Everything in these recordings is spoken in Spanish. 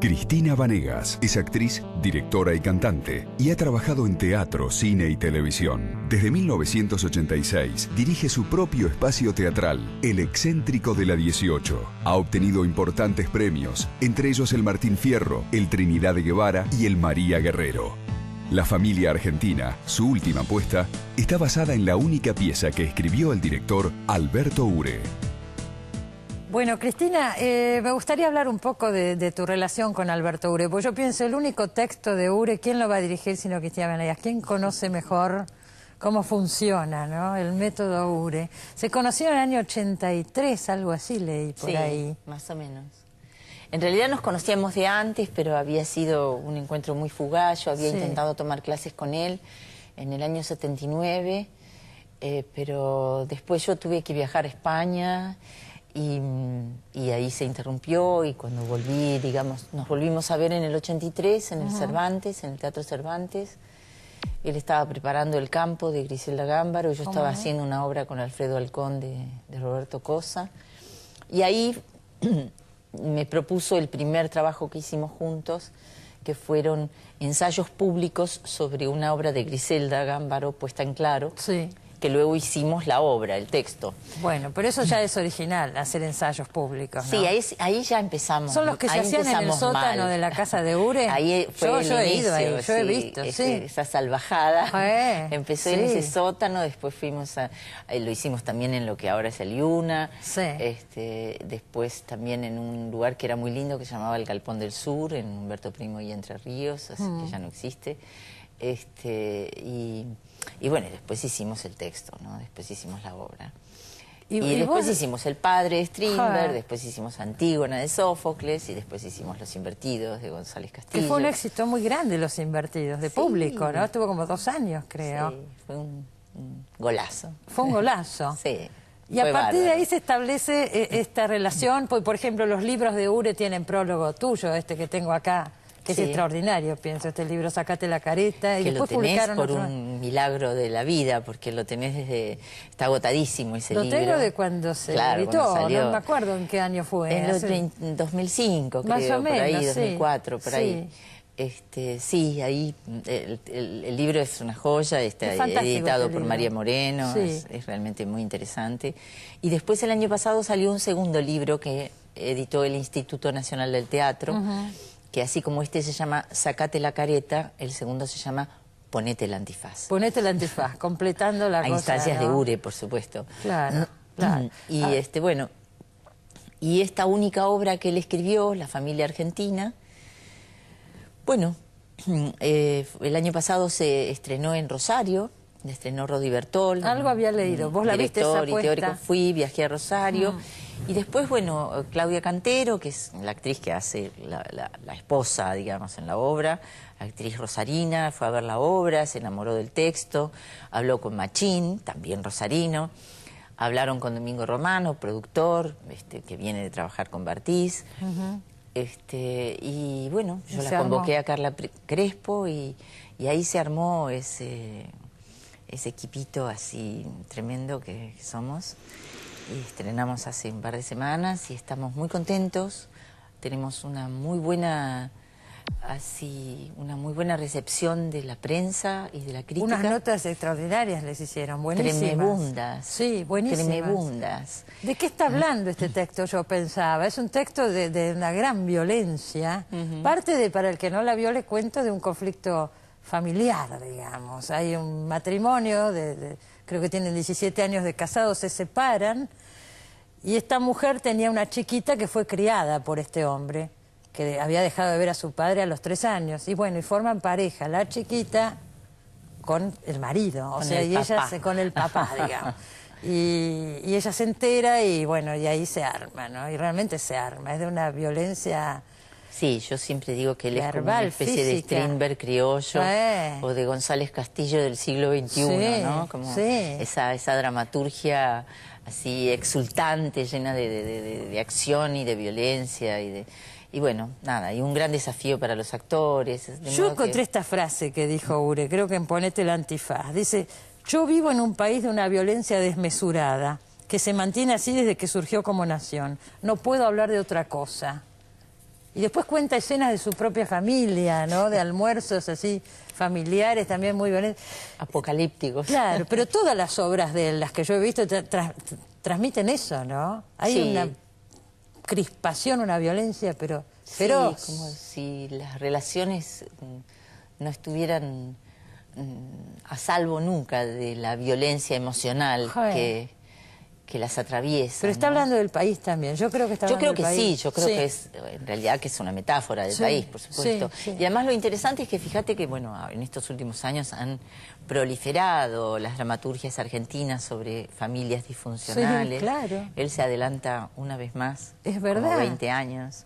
Cristina Vanegas es actriz, directora y cantante y ha trabajado en teatro, cine y televisión. Desde 1986 dirige su propio espacio teatral, El Excéntrico de la 18. Ha obtenido importantes premios, entre ellos el Martín Fierro, el Trinidad de Guevara y el María Guerrero. La familia argentina, su última apuesta, está basada en la única pieza que escribió el director Alberto Ure. Bueno, Cristina, me gustaría hablar un poco de tu relación con Alberto Ure, porque yo pienso, el único texto de Ure, ¿quién lo va a dirigir sino Cristina Vanegas? ¿Quién conoce mejor cómo funciona, ¿no?, el método Ure? Se conocieron en el año 83, algo así leí por ahí. Sí, más o menos. En realidad nos conocíamos de antes, pero había sido un encuentro muy fugaz. Yo había intentado tomar clases con él en el año 79, pero después yo tuve que viajar a España. Y ahí se interrumpió, y cuando volví, digamos, nos volvimos a ver en el 83, en el Cervantes, en el Teatro Cervantes. Él estaba preparando El campo de Griselda Gámbaro, y yo estaba haciendo una obra con Alfredo Halcón de Roberto Cosa. Y ahí me propuso el primer trabajo que hicimos juntos, que fueron ensayos públicos sobre una obra de Griselda Gámbaro, puesta en claro. Sí. Que luego hicimos la obra, el texto. Bueno, pero eso ya es original, hacer ensayos públicos, ¿no? Sí, ahí ya empezamos. ¿Son los que se hacían en el sótano de la casa de Ure? Ahí fue yo he ido ahí, yo he sí, visto, esa salvajada. Empezó en ese sótano, después fuimos a... lo hicimos también en lo que ahora es el Yuna. Sí. Después también en un lugar que era muy lindo, que se llamaba el Galpón del Sur, en Humberto Primo y Entre Ríos, así que ya no existe. Y bueno, después hicimos el texto, ¿no? Después hicimos la obra. Y después hicimos El Padre de Strindberg, después hicimos Antígona de Sófocles, y después hicimos Los Invertidos de González Castillo. Que fue un éxito muy grande, Los Invertidos, de público, ¿no? Estuvo como 2 años, creo. Sí, fue un golazo. Fue un golazo. Sí. Y a partir de ahí se establece esta relación, porque, por ejemplo, los libros de Ure tienen prólogo tuyo, este que tengo acá, que es extraordinario, pienso, este libro, Sacate la careta, y después publicaron por un milagro de la vida, porque lo tenés desde... Está agotadísimo ese libro. Lo tengo de cuando se editó, no me acuerdo en qué año fue. En 2005, creo, más o menos, por ahí, 2004, por ahí. Sí, ahí el libro es una joya, está editado por María Moreno, es realmente muy interesante. Y después el año pasado salió un segundo libro que editó el Instituto Nacional del Teatro, que así como este se llama Sacate la careta, el segundo se llama Ponete el antifaz. Ponete el antifaz, completando la cosa, a instancias de Ure, por supuesto. Claro, claro. Y bueno, y esta única obra que él escribió, La familia argentina, bueno, el año pasado se estrenó en Rosario, la estrenó Rodi Bertol. Algo había leído, vos la viste esa puesta. Y teórico, viajé a Rosario. Y después, bueno, Claudia Cantero, que es la actriz que hace la esposa, digamos, en la obra, actriz rosarina, fue a ver la obra, se enamoró del texto, habló con Machín, también rosarino, hablaron con Domingo Romano, productor, que viene de trabajar con Bartiz. Y bueno, yo la convoqué a Carla Crespo y ahí se armó ese equipito así tremendo que somos. Y estrenamos hace un par de semanas y estamos muy contentos. Tenemos una muy buena recepción de la prensa y de la crítica. Unas notas extraordinarias les hicieron, buenísimas. Tremebundas. Sí, buenísimas. Tremebundas. ¿De qué está hablando este texto? Yo pensaba, es un texto de una gran violencia. Parte para el que no la vio, le cuento de un conflicto familiar, digamos. Hay un matrimonio, creo que tienen 17 años de casados, se separan, y esta mujer tenía una chiquita que fue criada por este hombre, que había dejado de ver a su padre a los 3 años, y bueno, y forman pareja, la chiquita con el marido, o sea, y ella con el papá, digamos. Y ella se entera y bueno, y ahí se arma, ¿no? Y realmente se arma, es de una violencia... Sí, yo siempre digo que él es como una especie de Strindberg criollo o de González Castillo del siglo XXI, ¿no? Como esa dramaturgia así exultante, llena de acción y de violencia y bueno, nada, y un gran desafío para los actores. Yo encontré esta frase que dijo Ure, creo que en Ponete el antifaz. Dice, yo vivo en un país de una violencia desmesurada, que se mantiene así desde que surgió como nación. No puedo hablar de otra cosa. Y después cuenta escenas de su propia familia, ¿no? De almuerzos así familiares, también muy violentos. Apocalípticos. Claro, pero todas las obras de las que yo he visto transmiten eso, ¿no? Hay Sí. una crispación, una violencia, pero Sí, feroz. como si las relaciones no estuvieran a salvo nunca de la violencia emocional Joder. que las atraviesa. Pero está ¿no? hablando del país también, yo creo que está Yo hablando creo del que país. sí, yo creo que es, en realidad, que es una metáfora del Sí, país, por supuesto. sí, sí. Y además lo interesante es que fíjate que, bueno, en estos últimos años han proliferado las dramaturgias argentinas sobre familias disfuncionales. Sí, claro. Él se adelanta una vez más, Es verdad. como 20 años,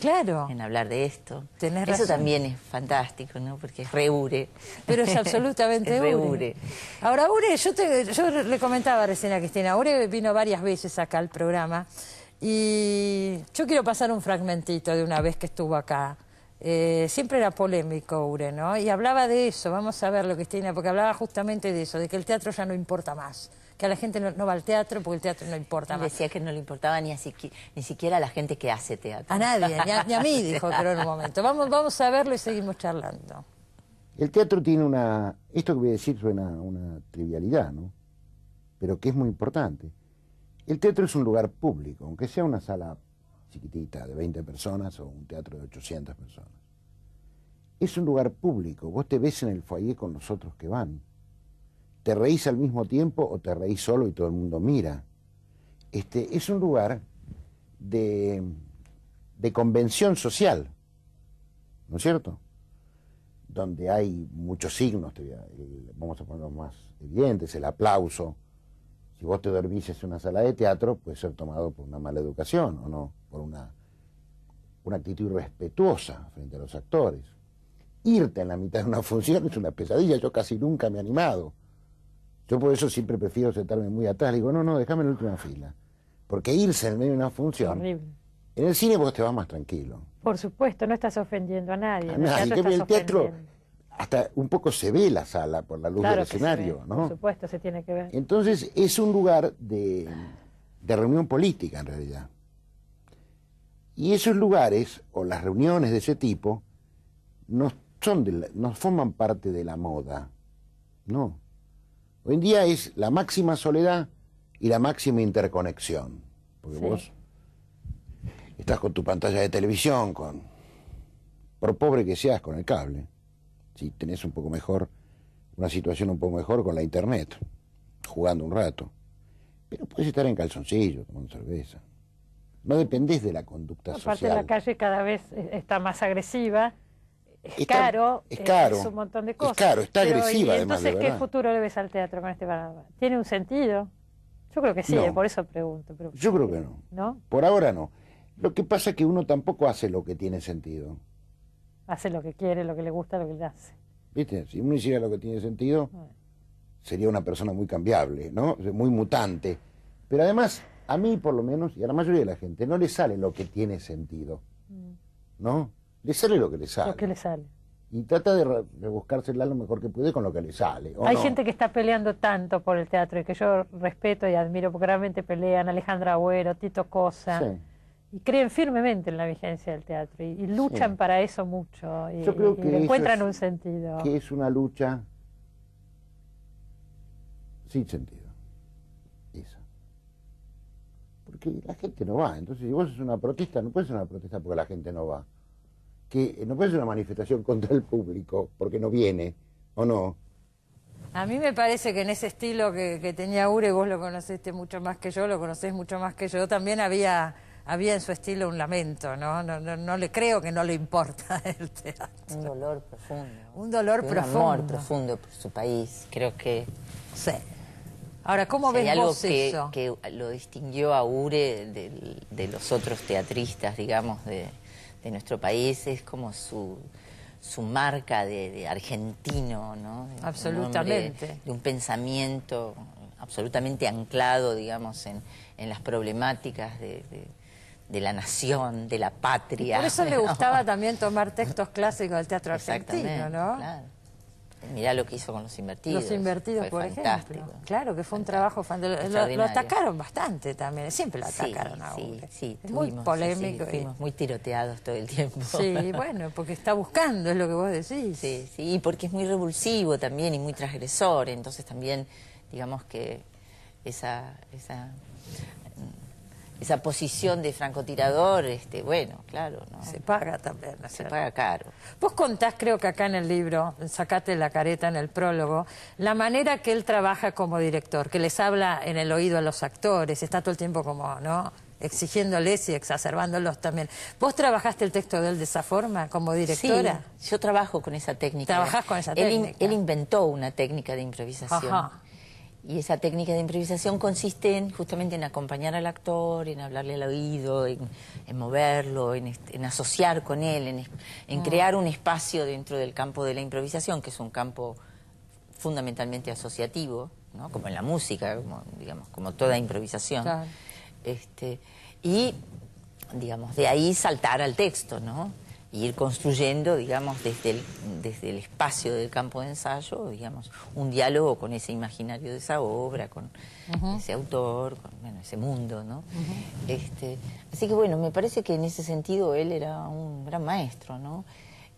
Claro, en hablar de esto. Tenés Eso razón. también es fantástico, ¿no? Porque es reure. pero es absolutamente Es Ure. reure. Ahora, Ure, yo le comentaba recién a Cristina, Ure vino varias veces acá al programa y yo quiero pasar un fragmentito de una vez que estuvo acá. Siempre era polémico Ure, ¿no? Y hablaba de eso, vamos a verlo, Cristina, porque hablaba justamente de eso, de que el teatro ya no importa más, que a la gente no va al teatro porque el teatro no importa más. Decía que no le importaba ni siquiera a la gente que hace teatro. A nadie, ni a mí, dijo, pero en un momento. Vamos a verlo y seguimos charlando. El teatro tiene una... Esto que voy a decir suena una trivialidad, ¿no? Pero que es muy importante. El teatro es un lugar público, aunque sea una sala chiquitita de 20 personas o un teatro de 800 personas. Es un lugar público. Vos te ves en el foyer con los otros que van. Te reís al mismo tiempo o te reís solo y todo el mundo mira. Es un lugar de convención social, ¿no es cierto? Donde hay muchos signos, vamos a ponerlos más evidentes, el aplauso. Si vos te dormís en una sala de teatro, puede ser tomado por una mala educación o no, por una actitud irrespetuosa frente a los actores. Irte en la mitad de una función es una pesadilla, yo casi nunca me he animado. Yo por eso siempre prefiero sentarme muy atrás, digo, no, déjame en la última fila. Porque irse en medio de una función, Horrible. en el cine vos te vas más tranquilo. Por supuesto, no estás ofendiendo a nadie. A En el nadie. teatro En el estás teatro ofendiendo. hasta un poco se ve la sala por la luz Claro del que se escenario, ve, ¿no? Por supuesto, se tiene que ver. Entonces es un lugar de reunión política en realidad. Y esos lugares, o las reuniones de ese tipo, no forman parte de la moda, no. Hoy en día es la máxima soledad y la máxima interconexión. Porque Sí. vos estás con tu pantalla de televisión, por pobre que seas, con el cable. Si tenés un poco mejor, una situación un poco mejor con la internet, jugando un rato. Pero puedes estar en calzoncillo, tomando cerveza. No dependés de la conducta Aparte, social. la calle cada vez está más agresiva. Es Está- caro, es caro, es un montón de es cosas. caro, está Pero, agresiva ¿y además, de entonces qué verdad. futuro le ves al teatro con este panorama? ¿Tiene un sentido? Yo creo que sí, No. por eso pregunto. Pero, Yo creo que no. ¿no? Por ahora no. Lo que pasa es que uno tampoco hace lo que tiene sentido. Hace lo que quiere, lo que le gusta, lo que le hace. ¿Viste? Si uno hiciera lo que tiene sentido, sería una persona muy cambiable, ¿no? Muy mutante. Pero además, a mí por lo menos, y a la mayoría de la gente, no le sale lo que tiene sentido, ¿no? Le sale lo que le sale. Lo que le sale. Y trata de rebuscársela lo mejor que puede con lo que le sale. ¿o Hay no? gente que está peleando tanto por el teatro y que yo respeto y admiro porque realmente pelean, Alejandra Agüero, Tito Cosa, Sí. y creen firmemente en la vigencia del teatro y luchan Sí. para eso mucho y, Yo creo y que le eso encuentran es- un sentido. Que es una lucha sin sentido. Esa. Porque la gente no va. Entonces, si vos haces una protesta, no puede ser una protesta porque la gente no va. Que no puede ser una manifestación contra el público porque no viene, ¿o no? A mí me parece que en ese estilo que tenía Ure, vos lo conociste mucho más que yo, lo conocés mucho más que yo, también había en su estilo un lamento, ¿no? No le creo que no le importa el teatro. Un dolor profundo. Un dolor Y profundo. Un amor profundo por su país. Creo que Sí. Ahora, ¿cómo si hay ves algo vos eso? que lo distinguió a Ure de los otros teatristas, digamos, de nuestro país, es como su marca de argentino, ¿no? De un Absolutamente. hombre, de un pensamiento absolutamente anclado, digamos, en las problemáticas de la nación, de la patria. Por eso le gustaba también tomar textos clásicos del teatro argentino, Exactamente, ¿no? claro. Mirá lo que hizo con Los Invertidos. Los Invertidos, por fantástico. ejemplo. Claro, que fue un trabajo fantástico. Lo atacaron bastante también, siempre lo atacaron a Ure. Sí, es muy polémico. Fuimos muy tiroteados todo el tiempo. Sí, bueno, porque está buscando, es lo que vos decís. Sí, y porque es muy revulsivo también y muy transgresor, entonces también, digamos que esa posición de francotirador, bueno, claro, ¿no? Se paga también, ¿no? Se paga caro. Vos contás, creo que acá en el libro, Sacate la careta en el prólogo, la manera que él trabaja como director, que les habla en el oído a los actores, está todo el tiempo como, ¿no?, exigiéndoles y exacerbándolos también. ¿Vos trabajaste el texto de él de esa forma, como directora? Sí, yo trabajo con esa técnica. ¿Trabajás con esa técnica? Él inventó una técnica de improvisación. Ajá. Y esa técnica de improvisación consiste justamente en acompañar al actor, en hablarle al oído, en moverlo, en asociar con él, en crear un espacio dentro del campo de la improvisación, que es un campo fundamentalmente asociativo, ¿no? Como en la música, como toda improvisación. Claro. Y, digamos, de ahí saltar al texto, ¿no? Y ir construyendo, digamos, desde el espacio del campo de ensayo, digamos, un diálogo con ese imaginario de esa obra, con ese autor, con ese mundo, ¿no? Así que, bueno, me parece que en ese sentido él era un gran maestro, ¿no?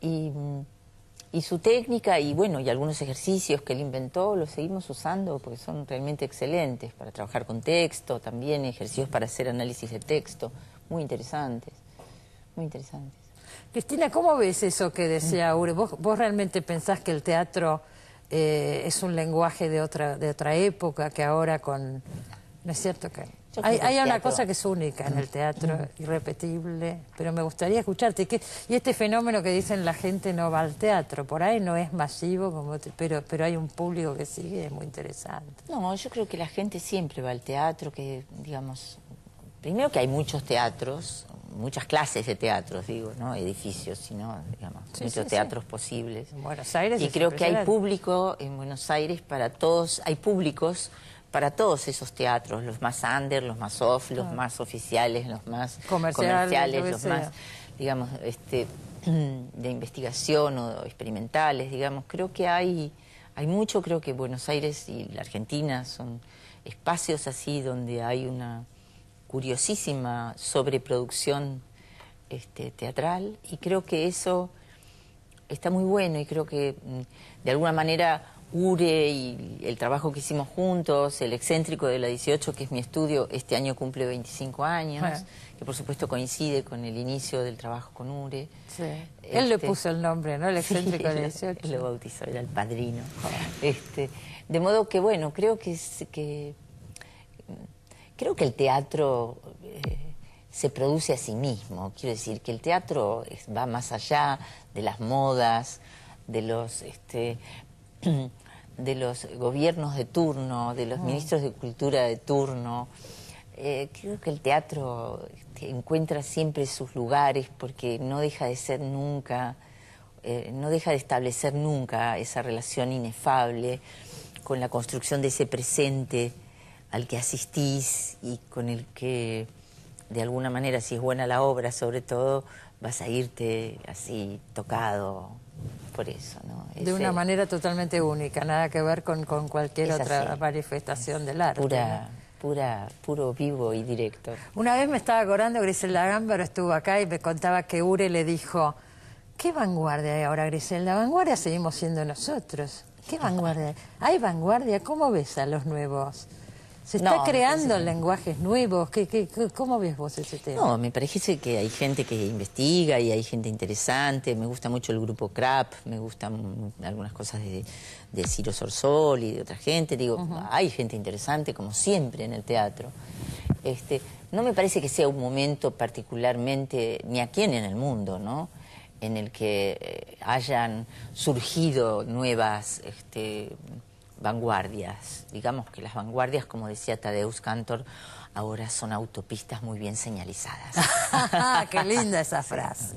Y su técnica y, bueno, y algunos ejercicios que él inventó los seguimos usando porque son realmente excelentes para trabajar con texto, también ejercicios para hacer análisis de texto, muy interesantes, muy interesantes. Cristina, ¿cómo ves eso que decía Ure? ¿Vos realmente pensás que el teatro es un lenguaje de otra época, que ahora con... ¿No es cierto que...? Hay una cosa que es única en el teatro, irrepetible, pero me gustaría escucharte. Y este fenómeno que dicen la gente no va al teatro, por ahí no es masivo, pero hay un público que sigue, es muy interesante. No, yo creo que la gente siempre va al teatro, que, digamos, primero que hay muchos teatros, muchas clases de teatros, digo, ¿no? Edificios, sino, digamos, muchos teatros posibles. En Buenos Aires y creo que hay público en Buenos Aires para todos, hay públicos para todos esos teatros, los más under, los más off, los más oficiales, los más comerciales, los más, digamos, de investigación o experimentales, digamos. Creo que hay mucho, creo que Buenos Aires y la Argentina son espacios así donde hay una curiosísima sobreproducción teatral, y creo que eso está muy bueno, y creo que de alguna manera Ure y el trabajo que hicimos juntos, el excéntrico de la 18, que es mi estudio, este año cumple 25 años, que por supuesto coincide con el inicio del trabajo con Ure. Sí. Él le puso el nombre, ¿no? El excéntrico de la 18. Él lo bautizó, era el padrino. De modo que, bueno, creo que el teatro se produce a sí mismo. Quiero decir que el teatro va más allá de las modas, de los gobiernos de turno, de los ministros de cultura de turno. Creo que el teatro encuentra siempre sus lugares porque no deja de ser nunca, no deja de establecer nunca esa relación inefable con la construcción de ese presente al que asistís y con el que, de alguna manera, si es buena la obra, sobre todo, vas a irte así tocado por eso, ¿no? De una manera totalmente única, nada que ver con cualquier otra manifestación del arte. Puro, vivo y directo. Una vez me estaba acordando, Griselda Gámbaro estuvo acá y me contaba que Ure le dijo: ¿qué vanguardia hay ahora, Griselda? Vanguardia seguimos siendo nosotros. ¿Qué vanguardia? ¿Hay vanguardia? ¿Cómo ves a los nuevos? ¿Se está creando lenguajes nuevos? ¿Cómo ves vos ese tema? No, me parece que hay gente que investiga y hay gente interesante. Me gusta mucho el grupo CRAP, me gustan algunas cosas de Ciro Sorsol y de otra gente. Digo, hay gente interesante, como siempre, en el teatro. No me parece que sea un momento particularmente, ni aquí ni en el mundo, ¿no?, en el que hayan surgido nuevas vanguardias. Digamos que las vanguardias, como decía Tadeusz Kantor, ahora son autopistas muy bien señalizadas. ¡Qué linda esa frase!